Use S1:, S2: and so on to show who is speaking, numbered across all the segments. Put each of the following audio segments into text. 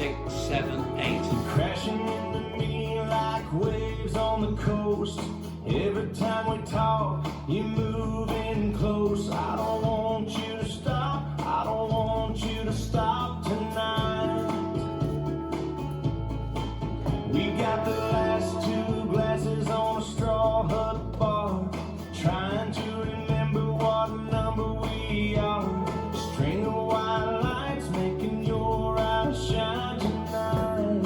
S1: 6, 7, 8.
S2: Crashing into me like waves on the coast. Every time we talk, you're moving close. I don't want you to stop. I don't want you to stop tonight. We got the last 2 glasses on a straw hut bar, trying to remember what number we are. String of white lights making your eyes shine tonight.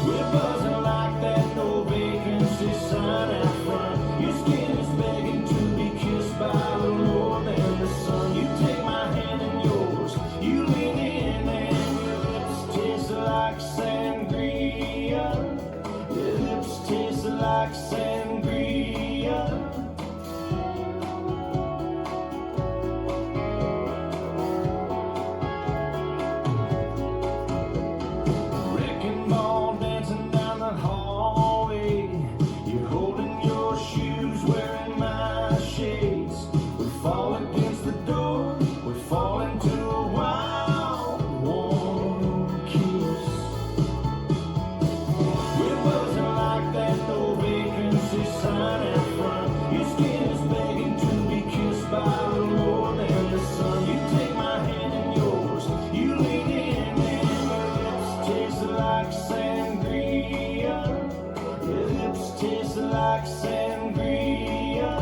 S2: We're buzzing like that no vacancy sign out front. Your skin is begging to be kissed by a little more than the sun. You take my hand in yours, you lean in and your lips taste like sangria. Your lips taste like sangria. Wrecking ball dancing down the hallway. You're holding your shoes, wearing my shades. We fall against the door, we fall into a wild, warm kiss. We're buzzing like that no vacancy sign out front. Your skin is begging to be kissed by a little more than the sun. You take my hand in yours, you lean in and your lips taste like sangria. Your lips taste like sangria.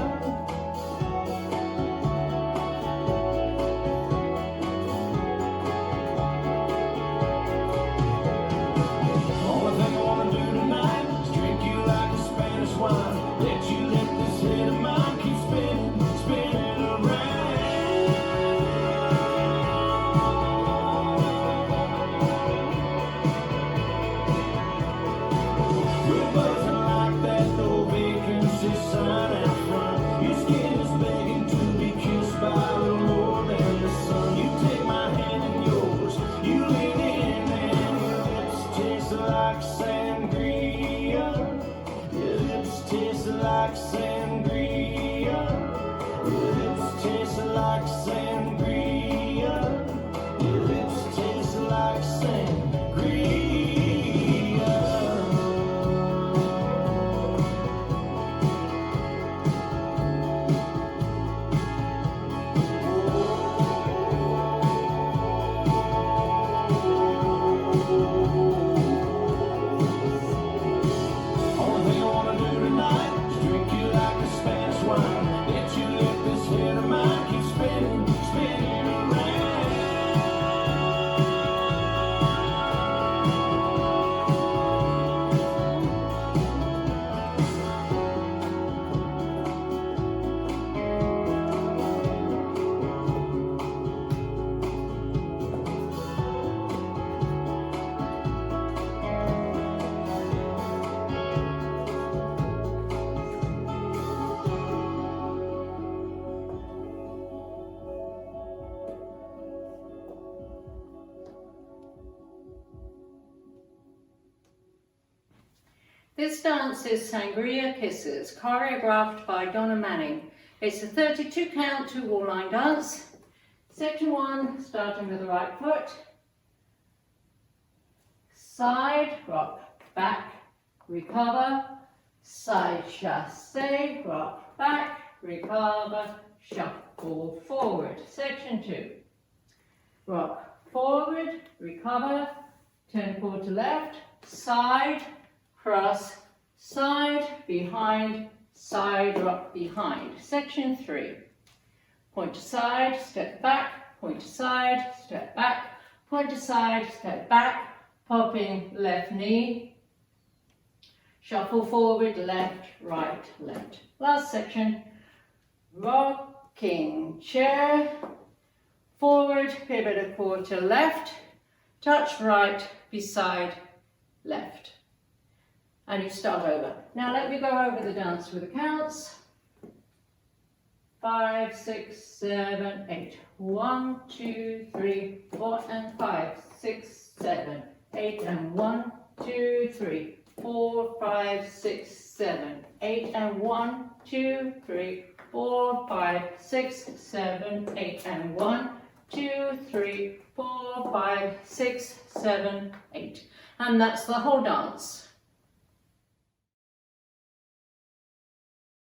S2: Only thing I wanna do tonight is drink you like a Spanish wine. Let you let this head of mine keep spinning, spinning around. We're buzzing like that no vacancy sign out front. Your skin is begging to be kissed by a little more than the sun. You take my hand in yours, you lean in and your lips taste like sangria. Your lips taste like sangria. Your lips taste like sangria. Your lips taste like sangria. Only thing I wanna do tonight is drink you like a Spanish wine. Let you let this head of mine keep spinning, spinning around.
S3: This dance is Sangria Kisses, choreographed by Donna Manning. It's a 32 count 2 wall line dance. Section 1, starting with the right foot. Side, rock, back, recover. Side chassé, rock, back, recover, shuffle forward. Section 2. Rock forward, recover, turn forward to left, side, cross, side, behind, side, rock, behind. Section 3. Point to side, step back, point to side, step back, point to side, step back, popping left knee, shuffle forward, left, right, left. Last section, rocking chair, forward, pivot a quarter left, touch right, beside, left. And you start over. Now let me go over the dance with the counts. 5, 6, 7, 8. 1, 2, 3, 4, and 5, 6, 7, 8, and 1, 2, 3, 4, 5, 6, 7, 8, and 1, 2, 3, 4, 5, 6, 7, 8, and 1, 2, 3, 4, 5, 6, 7, 8. And that's the whole dance.